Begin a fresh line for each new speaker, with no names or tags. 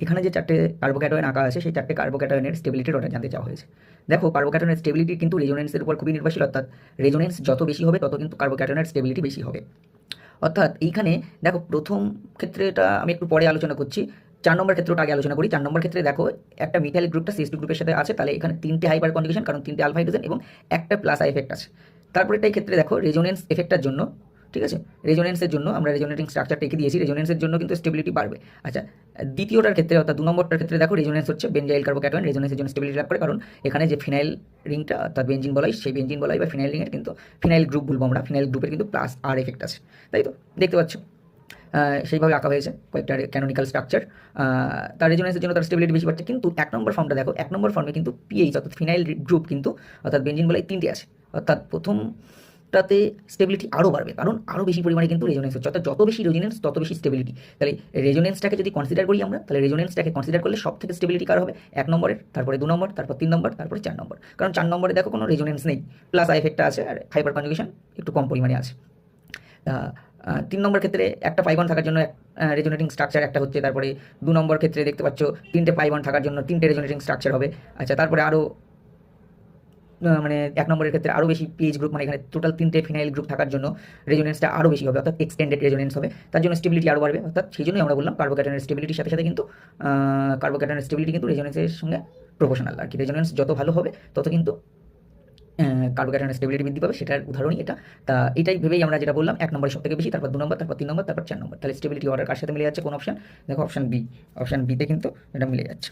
এখানে যে চারটে কার্বোক্যাটায়ন আঁকা আছে সেই চারটে কার্বোক্যাটায়নের স্টেবিলিটির অর্ডার জানতে চাওয়া হয়েছে। দেখো কার্বোক্যাটায়নের স্টেবিলিটি কিন্তু রেজোনেন্সের উপর খুবই নির্ভরশীল, অর্থাৎ রেজোনেন্স যত বেশি হবে তত কিন্তু কার্বোক্যাটায়নের স্টেবিলিটি বেশি হবে। অর্থাৎ এইখানে দেখো প্রথম ক্ষেত্রে এটা আমি একটু পরে আলোচনা করছি, 4 নম্বর ক্ষেত্রটা আগে আলোচনা করি। 4 নম্বর ক্ষেত্রে দেখো একটা মিথাইল গ্রুপটা CH2 গ্রুপের সাথে আছে, তাহলে এখানে 3টে হাইপার কনজুগেশন, কারণ 3টে আলফা হাইড্রোজেন এবং একটা প্লাস আই এফেক্ট আছে। তারপরেরটাই ক্ষেত্রে দেখো রেজোনেন্স এফেক্টটার জন্য, ঠিক আছে, রেজোনেন্সের জন্য আমরা রেজোনেটিং স্ট্রাকচারটা এঁকে দিয়েছি, রেজোনেন্সের জন্য কিন্তু স্টেবিলিটি বাড়বে। আচ্ছা, দ্বিতীয়টার ক্ষেত্রে অর্থাৎ 2 নম্বরটার ক্ষেত্রে দেখো রেজোনেন্স হচ্ছে বেনজাইল কার্বোক্যাটায়ন, রেজোনেন্সের জন্য স্টেবিলিটি লাভ করে, কারণ এখানে যে ফিনাইল রিংটা অর্থাৎ বেঞ্জিন বলাই, সেই বেঞ্জিন বলাই বা ফিনাইল রিংয়ের কিন্তু ফিনাইল গ্রুপ বলবো আমরা, ফিনাইল গ্রুপের কিন্তু প্লাস আর এফেক্ট আছে, তাই তো দেখতে পাচ্ছ সেইভাবে আঁকা হয়েছে কয়েকটা ক্যানোনিক্যাল স্ট্রাকচার। তার রেজোনেন্সের জন্য তার স্টেবিলিটি বেশি পাচ্ছে। কিন্তু 1 নম্বর ফর্মটা দেখো, 1 নম্বর ফর্মে কিন্তু পিএইচ অর্থাৎ ফিনাইল গ্রুপ কিন্তু অর্থাৎ বেঞ্জিন বলাই 3টে আছে, অর্থাৎ প্রথমটাতে স্টেবিলিটি আরও বাড়বে, কারণ আরও বেশি পরিমাণে কিন্তু রেজোনেন্স হচ্ছে, অর্থাৎ যত বেশি রেজোনেন্স তত বেশি স্টেবিলিটি। তাহলে রেজোনেন্সটাকে যদি কনসিডার করি আমরা, তাহলে রেজোনেন্সটাকে কনসিডার করলে সব থেকে স্টেবিলিটি কার হবে? 1 নম্বরের, তারপরে 2 নম্বর, তারপর 3 নম্বর, তারপরে 4 নম্বর। কারণ 4 নম্বরে দেখো কোনো রেজোনেন্স নেই, প্লাস আই এফেক্টটা আছে আর হাইপার কনজুগেশন একটু কম পরিমাণে আছে। 3 নম্বর ক্ষেত্রে একটা পাই বন্ড থাকার জন্য রেজোনেটিং স্ট্রাকচার একটা হচ্ছে, তারপরে 2 নম্বর ক্ষেত্রে দেখতে পাচ্ছ 3টে পাই বন্ড থাকার জন্য 3টে রেজোনেটিং স্ট্রাকচার হবে। আচ্ছা, তারপরে আরও মানে 1 নম্বরের ক্ষেত্রে আরও বেশি পিএইচ গ্রুপ, মানে এখানে টোটাল 3টে ফিনাইল গ্রুপ থাকার জন্য রেজোনেন্সটা আরও বেশি হবে, অর্থাৎ এক্সটেন্ডেড রেজোনেন্স হবে, তার জন্য স্টেবিলিটি আরও বাড়বে। অর্থাৎ সেই জন্যই আমরা বললাম কার্বোক্যাটায়নের স্টেবিলিটির সাথে সাথে কিন্তু কার্বোক্যাটায়নের স্টেবিলিটি কিন্তু রেজোনেন্সের সঙ্গে প্রপোর্শনাল আর কি। রেজোনেন্স যত ভালো হবে তত কিন্তু কার্বোক্যাটায়নের স্টেবিলিটি বৃদ্ধি পাবে, সেটার উদাহরণই এটা। তা এটাই ভেবেই আমরা যেটা বললাম 1 নম্বরের সব থেকে বেশি, তারপর 2 নম্বর, তারপর 3 নম্বর, তারপর 4 নম্বর। তাহলে স্টেবিলিটি অর্ডার কার সাথে মিলে যাচ্ছে? কোন অপশন? দেখো অপশন বি। অপশন বিতে কিন্তু এটা মিলে যাচ্ছে।